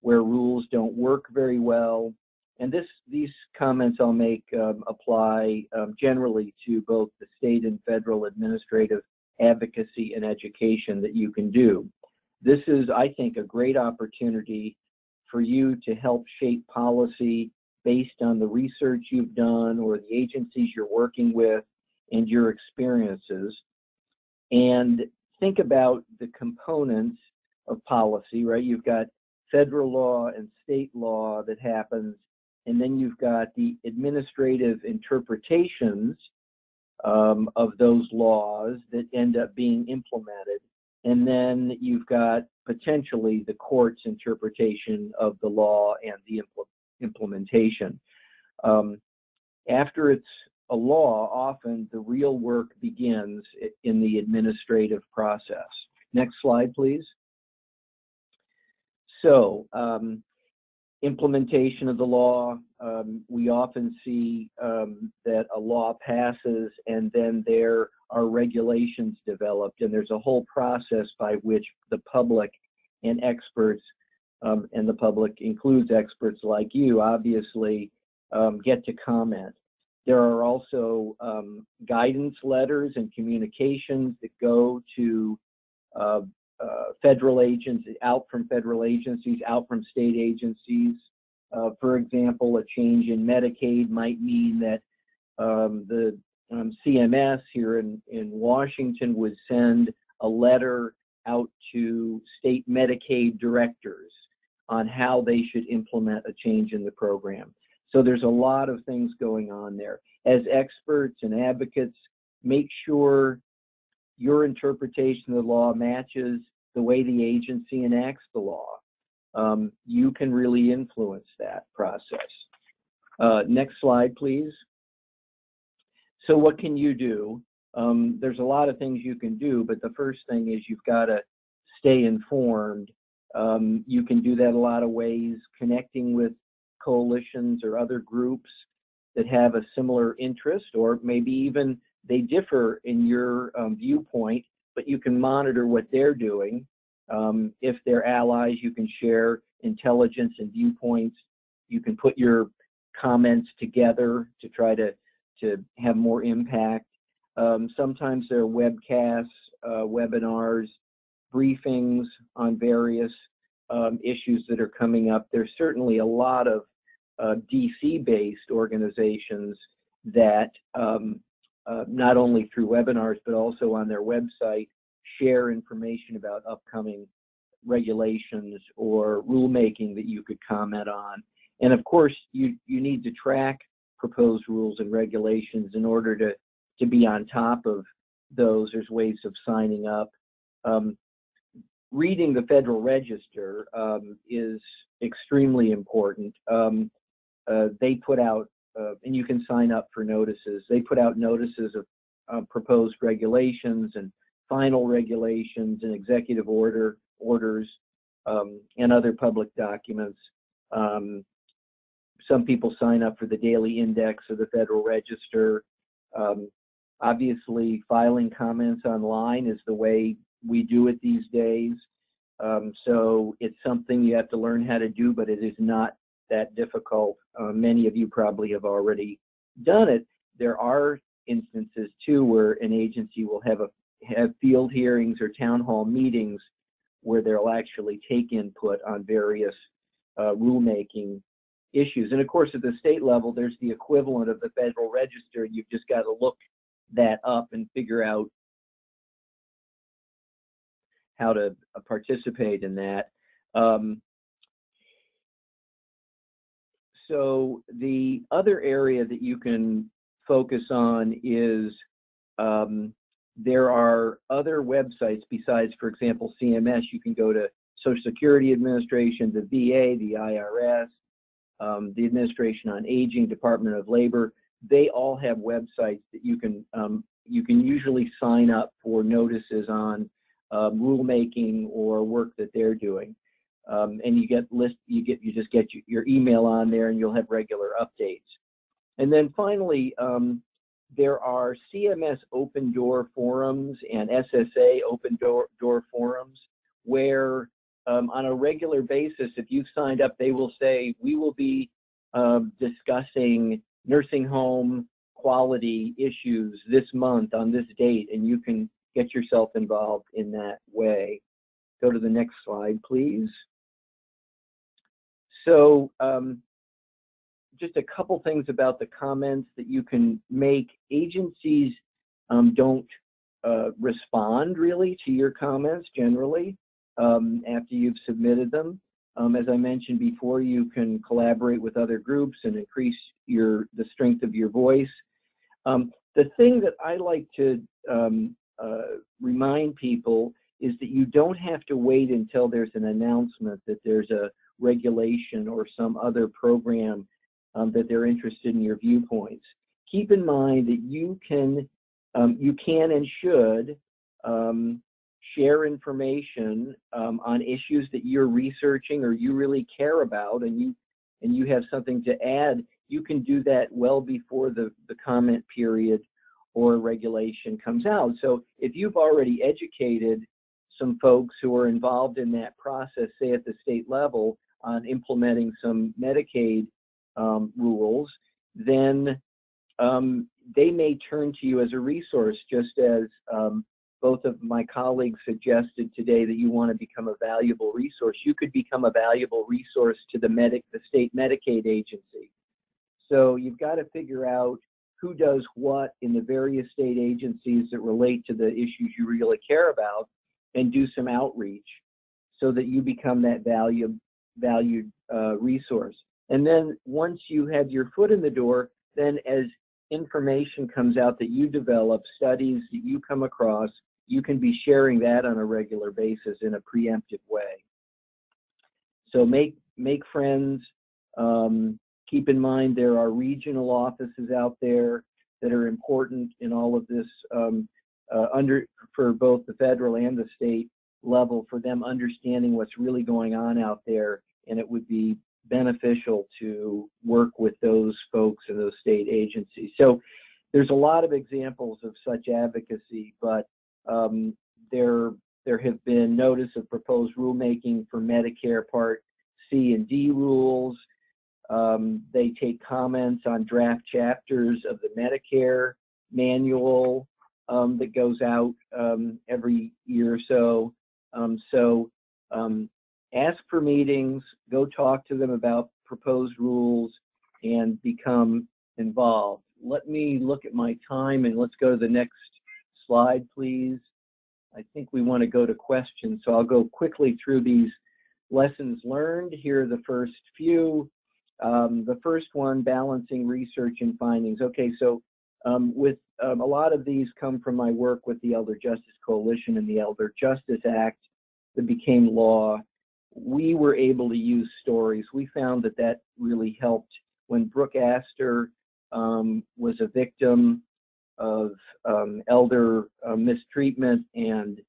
where rules don't work very well. And these comments I'll make apply generally to both the state and federal administrative advocacy and education that you can do. This is, I think, a great opportunity for you to help shape policy based on the research you've done or the agencies you're working with and your experiences. And think about the components of policy, right? You've got federal law and state law that happens, and then you've got the administrative interpretations of those laws that end up being implemented. And then you've got potentially the court's interpretation of the law and the implementation. After it's a law, often the real work begins in the administrative process. Next slide, please. So Implementation of the law. We often see that a law passes and then there are regulations developed, and there's a whole process by which the public and experts, and the public includes experts like you, obviously, get to comment. There are also guidance letters and communications that go to federal agencies, out from federal agencies, out from state agencies. For example, a change in Medicaid might mean that the CMS here in Washington would send a letter out to state Medicaid directors on how they should implement a change in the program. So there's a lot of things going on there. As experts and advocates, make sure your interpretation of the law matches the way the agency enacts the law. You can really influence that process. Next slide, please. So what can you do? There's a lot of things you can do, but the first thing is you've got to stay informed. You can do that a lot of ways, connecting with coalitions or other groups that have a similar interest, or maybe even they differ in your viewpoint, but you can monitor what they're doing. If they're allies, you can share intelligence and viewpoints. You can put your comments together to try to have more impact. Sometimes there are webcasts, webinars, briefings on various issues that are coming up. There's certainly a lot of DC-based organizations that not only through webinars, but also on their website, share information about upcoming regulations or rulemaking that you could comment on. And of course, you need to track proposed rules and regulations in order to be on top of those. There's ways of signing up. Reading the Federal Register is extremely important. They put out, and you can sign up for notices. They put out notices of proposed regulations and final regulations and executive orders and other public documents. Some people sign up for the daily index of the Federal Register. Obviously, filing comments online is the way we do it these days. So it's something you have to learn how to do, but it is not that difficult. Many of you probably have already done it. There are instances too where an agency will have field hearings or town hall meetings where they'll actually take input on various rulemaking issues. And of course, at the state level, there's the equivalent of the Federal Register. You've just got to look that up and figure out how to participate in that. So the other area that you can focus on is there are other websites besides, for example, CMS. You can go to Social Security Administration, the VA, the IRS, the Administration on Aging, Department of Labor. They all have websites that you can usually sign up for notices on rulemaking or work that they're doing. And you just get your email on there, and you'll have regular updates. And then finally, there are CMS open door forums and SSA open door forums where on a regular basis, if you've signed up, they will say, we will be discussing nursing home quality issues this month on this date, and you can get yourself involved in that way. Go to the next slide, please. So just a couple things about the comments that you can make. Agencies don't respond really to your comments generally after you've submitted them. As I mentioned before, you can collaborate with other groups and increase the strength of your voice. The thing that I like to remind people is that you don't have to wait until there's an announcement that there's a regulation or some other program that they're interested in your viewpoints. Keep in mind that you can and should share information on issues that you're researching or you really care about, and and you have something to add, you can do that well before the comment period or regulation comes out. So if you've already educated some folks who are involved in that process, say at the state level, on implementing some Medicaid rules, then they may turn to you as a resource, just as both of my colleagues suggested today that you want to become a valuable resource. You could become a valuable resource to the state Medicaid agency. So you've got to figure out who does what in the various state agencies that relate to the issues you really care about, and do some outreach so that you become that valued resource. And then once you have your foot in the door, then as information comes out that you develop, studies that you come across, you can be sharing that on a regular basis in a preemptive way. So make friends. Keep in mind there are regional offices out there that are important in all of this for both the federal and the state level, for them understanding what's really going on out there, and it would be beneficial to work with those folks in those state agencies. So there's a lot of examples of such advocacy, but there have been notice of proposed rulemaking for Medicare Part C and D rules. They take comments on draft chapters of the Medicare manual that goes out every year or so. Ask for meetings, go talk to them about proposed rules, and become involved. Let me look at my time, and let's go to the next slide, please. I think we want to go to questions, so I'll go quickly through these lessons learned. Here are the first few. The first one, balancing research and findings. Okay, so with a lot of these come from my work with the Elder Justice Coalition and the Elder Justice Act that became law. We were able to use stories. We found that that really helped. When Brooke Astor was a victim of elder mistreatment and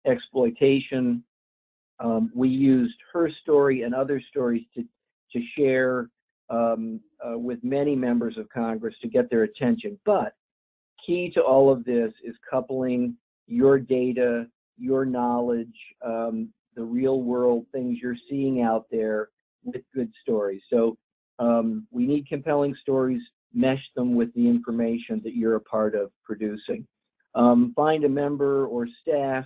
exploitation, we used her story and other stories to share with many members of Congress to get their attention. But key to all of this is coupling your data, your knowledge, the real world things you're seeing out there with good stories. So we need compelling stories, mesh them with the information that you're a part of producing. Find a member or staff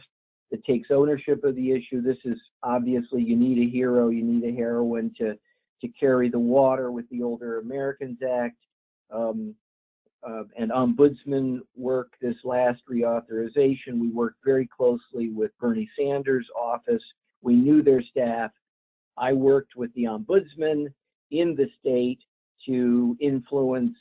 that takes ownership of the issue. This is obviously, you need a hero, you need a heroine to carry the water with the Older Americans Act. And ombudsman work, this last reauthorization, we worked very closely with Bernie Sanders' office. We knew their staff. I worked with the ombudsman in the state to influence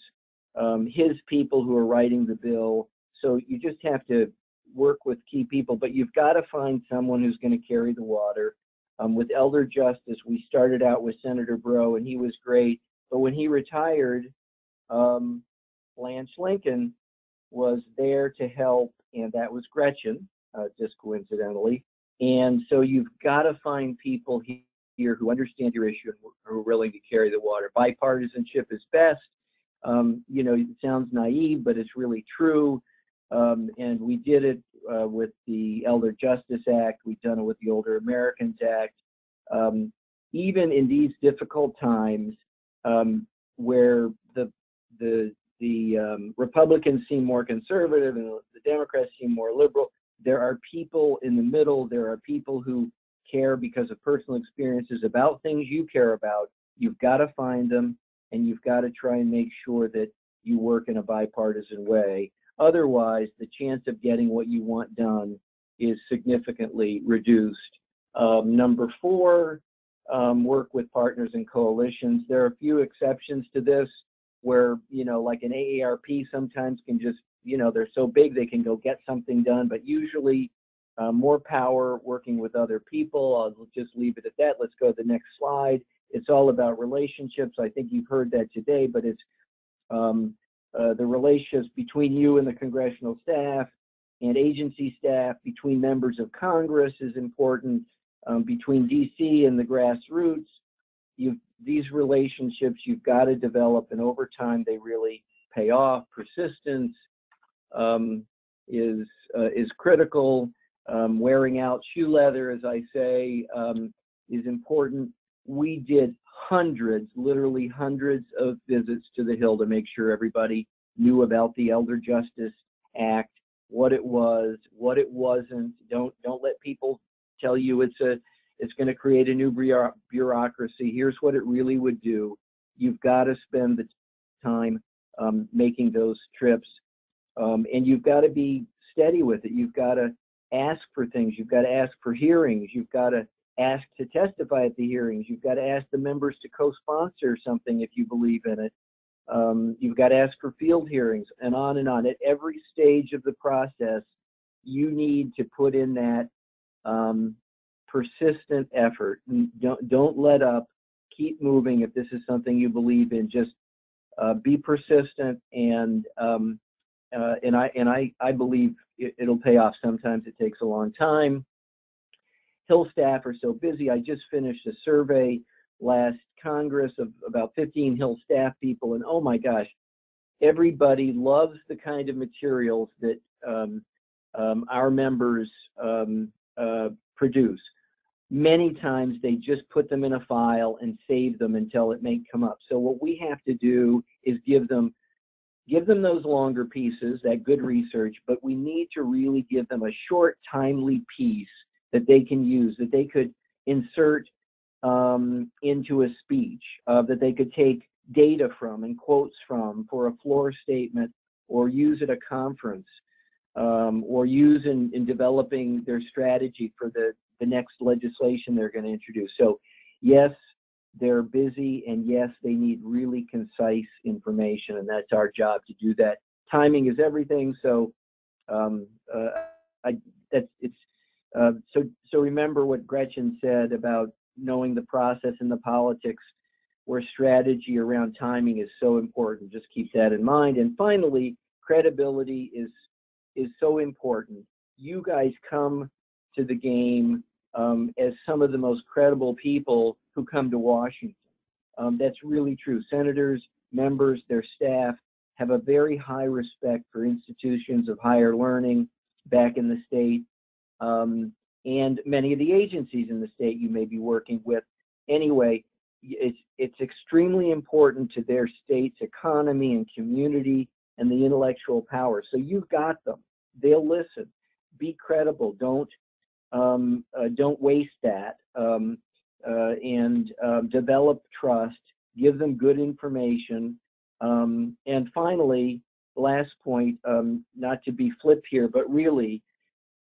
his people who are writing the bill. So you just have to work with key people, but you've got to find someone who's going to carry the water. With Elder Justice, we started out with Senator Breaux, and he was great. But when he retired, Blanche Lincoln was there to help, and that was Gretchen, just coincidentally. And so you've got to find people here who understand your issue and who are willing to carry the water. Bipartisanship is best. You know, it sounds naive, but it's really true. And we did it with the Elder Justice Act. We've done it with the Older Americans Act. Even in these difficult times, where the Republicans seem more conservative and the Democrats seem more liberal, there are people in the middle. There are people who care because of personal experiences about things you care about. You've got to find them, and you've got to try and make sure that you work in a bipartisan way. Otherwise, the chance of getting what you want done is significantly reduced. Number 4, work with partners and coalitions. There are a few exceptions to this where, you know, like an AARP sometimes can just, you know, they're so big they can go get something done, but usually more power working with other people. I'll just leave it at that. Let's go to the next slide. It's all about relationships. I think you've heard that today, but it's the relationships between you and the congressional staff and agency staff, between members of Congress is important, between DC and the grassroots. these relationships you've got to develop, and over time they really pay off. Persistence is critical. Wearing out shoe leather, as I say, is important. We did hundreds, literally hundreds of visits to the Hill to make sure everybody knew about the Elder Justice Act, what it was, what it wasn't. Don't let people tell you it's going to create a new bureaucracy. Here's what it really would do. You've got to spend the time making those trips, and you've got to be steady with it. You've got to ask for things. You've got to ask for hearings. You've got to ask to testify at the hearings. You've got to ask the members to co-sponsor something if you believe in it. You've got to ask for field hearings, and on and on. At every stage of the process, you need to put in that persistent effort. Don't let up. Keep moving if this is something you believe in. Just be persistent, and I believe it'll pay off. Sometimes it takes a long time. Hill staff are so busy. I just finished a survey last Congress of about 15 Hill staff people, and oh my gosh, everybody loves the kind of materials that our members produce. Many times they just put them in a file and save them until it may come up. So what we have to do is give them those longer pieces, that good research, but we need to really give them a short, timely piece that they can use, that they could insert into a speech, that they could take data from and quotes from for a floor statement, or use at a conference, or use in developing their strategy for the next legislation they're going to introduce. So yes, they're busy, and yes, they need really concise information, and that's our job to do that. Timing is everything. So so remember what Gretchen said about knowing the process and the politics, where strategy around timing is so important. Just keep that in mind. And finally, credibility is so important. You guys come to the game as some of the most credible people who come to Washington. That's really true. Senators, members, their staff have a very high respect for institutions of higher learning back in the state, and many of the agencies in the state you may be working with. Anyway, it's extremely important to their state's economy and community and the intellectual power. So you've got them. They'll listen. Be credible. Don't waste that, and develop trust. Give them good information. And finally, last point, not to be flip here, but really,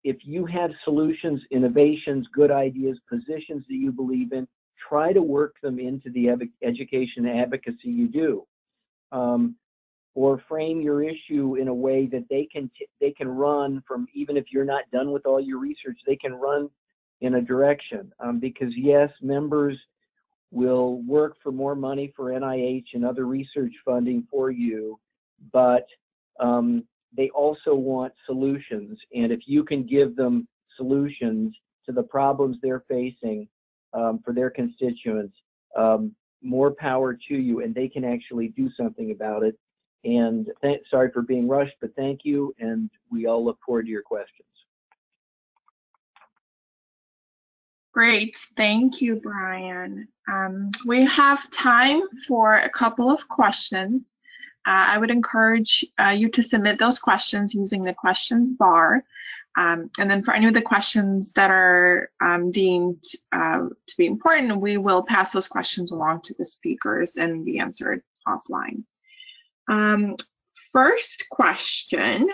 if you have solutions, innovations, good ideas, positions that you believe in, try to work them into the education and advocacy you do, or frame your issue in a way that they can run from, even if you're not done with all your research, they can run in a direction. Because yes, members will work for more money for NIH and other research funding for you, but they also want solutions. And if you can give them solutions to the problems they're facing for their constituents, more power to you, and they can actually do something about it. And sorry for being rushed, but thank you, and we all look forward to your questions. Great, thank you, Brian. We have time for a couple of questions. I would encourage you to submit those questions using the questions bar. And then for any of the questions that are deemed to be important, we will pass those questions along to the speakers and be answered offline. First question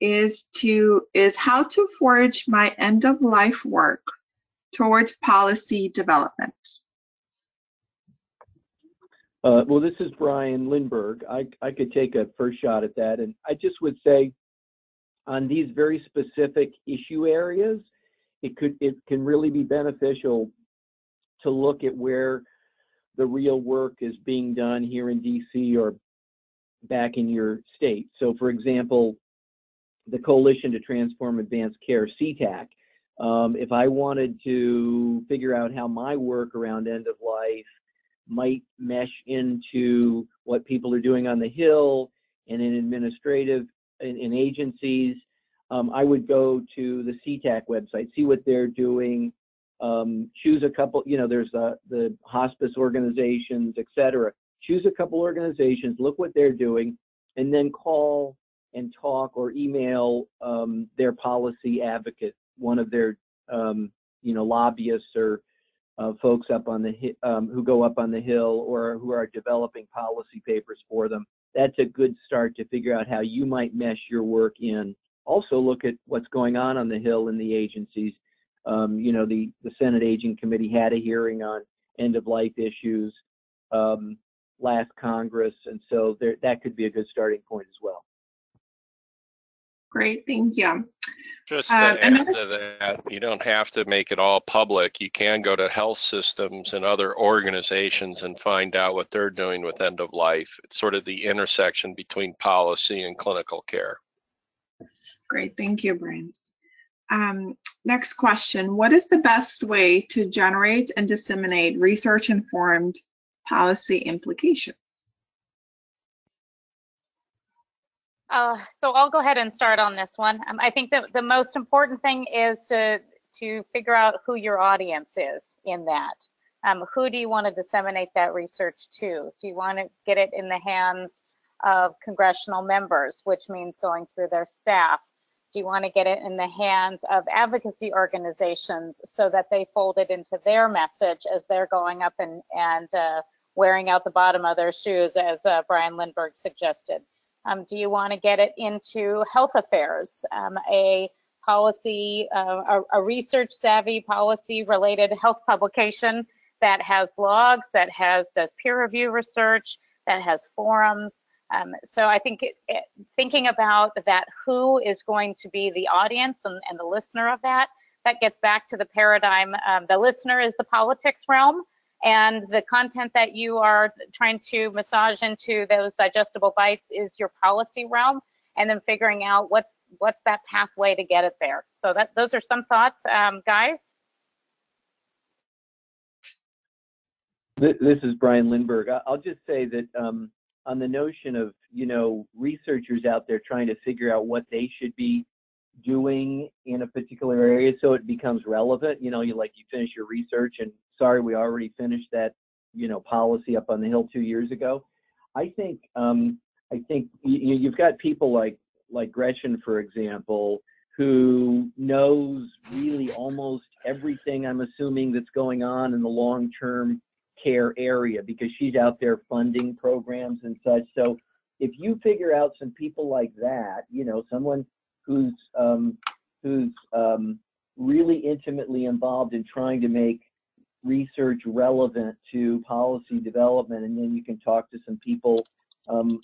is how to forge my end-of-life work towards policy development. Well, this is Brian Lindberg. I could take a first shot at that, and I just would say, on these very specific issue areas, it can really be beneficial to look at where the real work is being done here in DC or back in your state. So, for example, the Coalition to Transform Advanced Care, CTAC. If I wanted to figure out how my work around end of life might mesh into what people are doing on the Hill and in administrative in agencies. I would go to the CTAC website, see what they're doing, choose a couple, there's the hospice organizations, et cetera. Choose a couple organizations, look what they're doing, and then call and talk or email their policy advocate, one of their lobbyists or folks up on the who go up on the Hill or who are developing policy papers for them. That's a good start to figure out how you might mesh your work in. Also look at what's going on the Hill in the agencies. The Senate Aging Committee had a hearing on end-of-life issues last Congress, and so that could be a good starting point as well. Great, thank you. Just to add to that, you don't have to make it all public. You can go to health systems and other organizations and find out what they're doing with end of life. It's sort of the intersection between policy and clinical care. Great, thank you, Brian. Next question, what is the best way to generate and disseminate research-informed policy implications? So I'll go ahead and start on this one. I think that the most important thing is to figure out who your audience is in that. Who do you want to disseminate that research to? Do you want to get it in the hands of congressional members, which means going through their staff? Do you want to get it in the hands of advocacy organizations so that they fold it into their message as they're going up and wearing out the bottom of their shoes, as Brian Lindberg suggested? Do you want to get it into health affairs, a policy, a research-savvy policy-related health publication that has blogs, that does peer review research, that has forums? So I think thinking about that, who is going to be the audience and the listener of that gets back to the paradigm. The listener is the politics realm, and the content that you are trying to massage into those digestible bites is your policy realm, and then figuring out what's that pathway to get it there. So those are some thoughts, guys. This is Brian Lindberg. I'll just say that on the notion of, researchers out there trying to figure out what they should be doing in a particular area so it becomes relevant, you finish your research and sorry, we already finished that, policy up on the Hill 2 years ago. I think you've got people like Gretchen, for example, who knows really almost everything, I'm assuming, that's going on in the long-term care area because she's out there funding programs and such. So if you figure out some people like that, someone who's really intimately involved in trying to make research relevant to policy development, and then you can talk to some people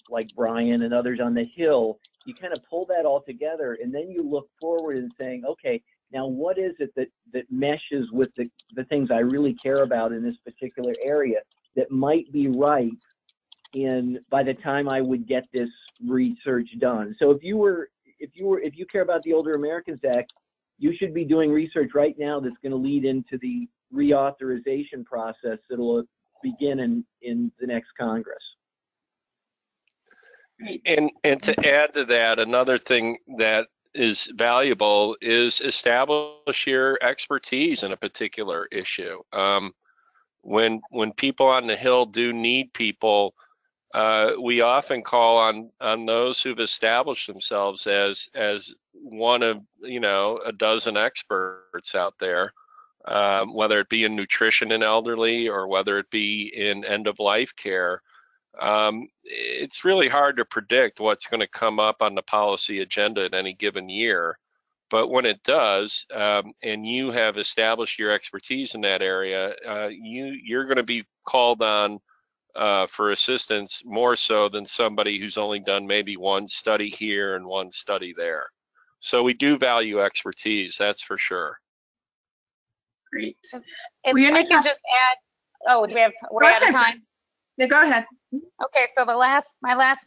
like Brian and others on the Hill, you kind of pull that all together, and then you look forward and saying, okay, now what is it that meshes with the things I really care about in this particular area that might be right by the time I would get this research done? So if you care about the Older Americans Act, you should be doing research right now that's going to lead into the reauthorization process that'll begin in the next Congress. And to add to that, another thing that is valuable is establish your expertise in a particular issue. When people on the Hill do need people, we often call on those who've established themselves as one of a dozen experts out there, whether it be in nutrition in elderly or whether it be in end-of-life care. It's really hard to predict what's going to come up on the policy agenda in any given year. But when it does, and you have established your expertise in that area, you're going to be called on for assistance more so than somebody who's only done maybe one study here and one study there. So we do value expertise, that's for sure. Great. If I can just add, we're out of time. Yeah, go ahead. Okay, so my last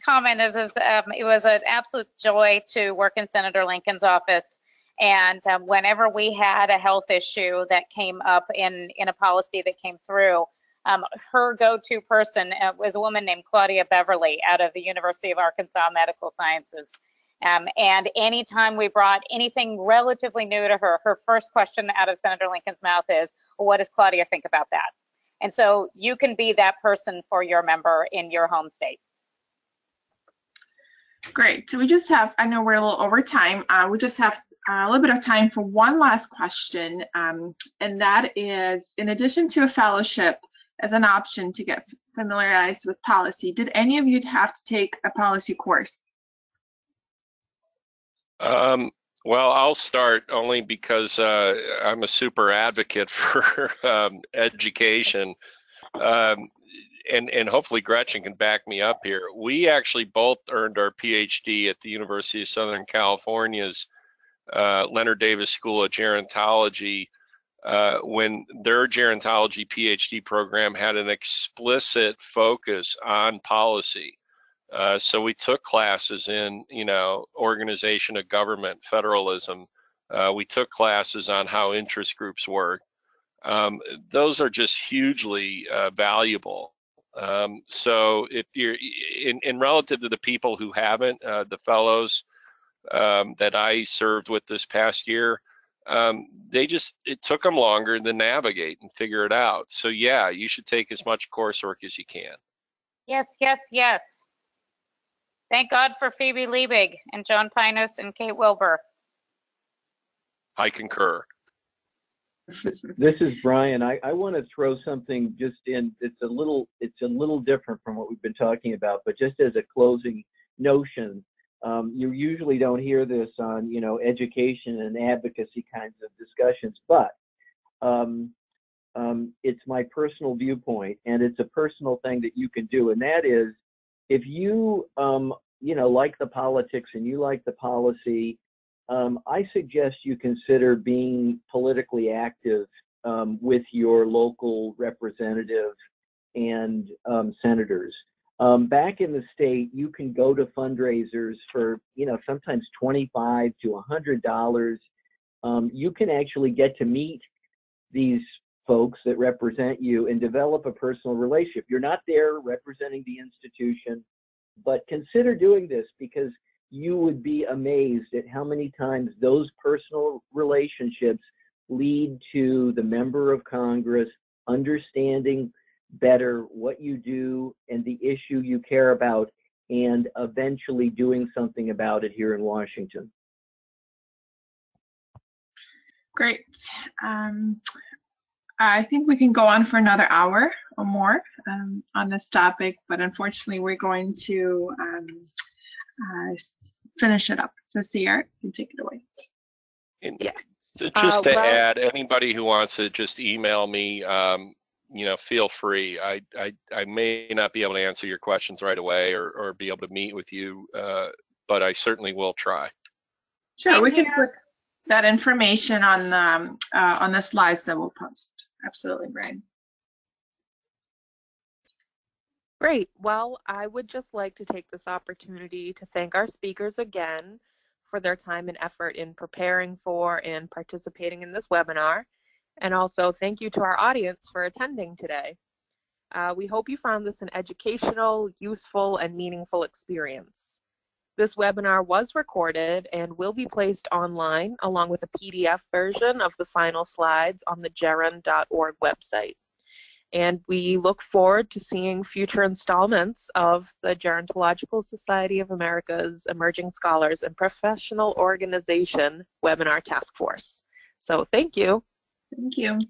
comment is it was an absolute joy to work in Senator Lincoln's office, and whenever we had a health issue that came up in a policy that came through, Her go-to person was a woman named Claudia Beverly out of the University of Arkansas Medical Sciences. And anytime we brought anything relatively new to her, her first question out of Senator Lincoln's mouth is, well, what does Claudia think about that? And so you can be that person for your member in your home state. Great. So we just have, I know we're a little over time. We just have a little bit of time for one last question. And that is, in addition to a fellowship as an option to get familiarized with policy, did any of you have to take a policy course? Well, I'll start only because I'm a super advocate for education. And hopefully Gretchen can back me up here. We actually both earned our PhD at the University of Southern California's Leonard Davis School of Gerontology when their gerontology PhD program had an explicit focus on policy. So we took classes in, organization of government, federalism. We took classes on how interest groups work. Those are just hugely valuable. So if you're in relative to the people who haven't, the fellows that I served with this past year, it took them longer to navigate and figure it out. So yeah, you should take as much coursework as you can. Yes, yes, yes. Thank God for Phoebe Liebig and John Pinus and Kate Wilbur. I concur. This is Brian. I want to throw something just in. It's a little different from what we've been talking about, but just as a closing notion, you usually don't hear this on education and advocacy kinds of discussions, but it's my personal viewpoint, and it's a personal thing that you can do, and that is, if you like the politics and you like the policy, I suggest you consider being politically active with your local representative and senators. Back in the state, you can go to fundraisers for sometimes $25 to $100. You can actually get to meet these folks that represent you and develop a personal relationship. You're not there representing the institution, but consider doing this, because you would be amazed at how many times those personal relationships lead to the member of Congress understanding better what you do and the issue you care about, and eventually doing something about it here in Washington. Great. I think we can go on for another hour or more on this topic, but unfortunately we're going to finish it up. So Sierra, you can take it away. Yeah. So just to add, anybody who wants to just email me, feel free. I may not be able to answer your questions right away or be able to meet with you, but I certainly will try. Sure, we can put that information on the slides that we'll post. Absolutely, Brian. Great. Well, I would just like to take this opportunity to thank our speakers again for their time and effort in preparing for and participating in this webinar. And also thank you to our audience for attending today. We hope you found this an educational, useful, and meaningful experience. This webinar was recorded and will be placed online along with a PDF version of the final slides on the geron.org website. And we look forward to seeing future installments of the Gerontological Society of America's Emerging Scholars and Professional Organization Webinar Task Force. So thank you. Thank you.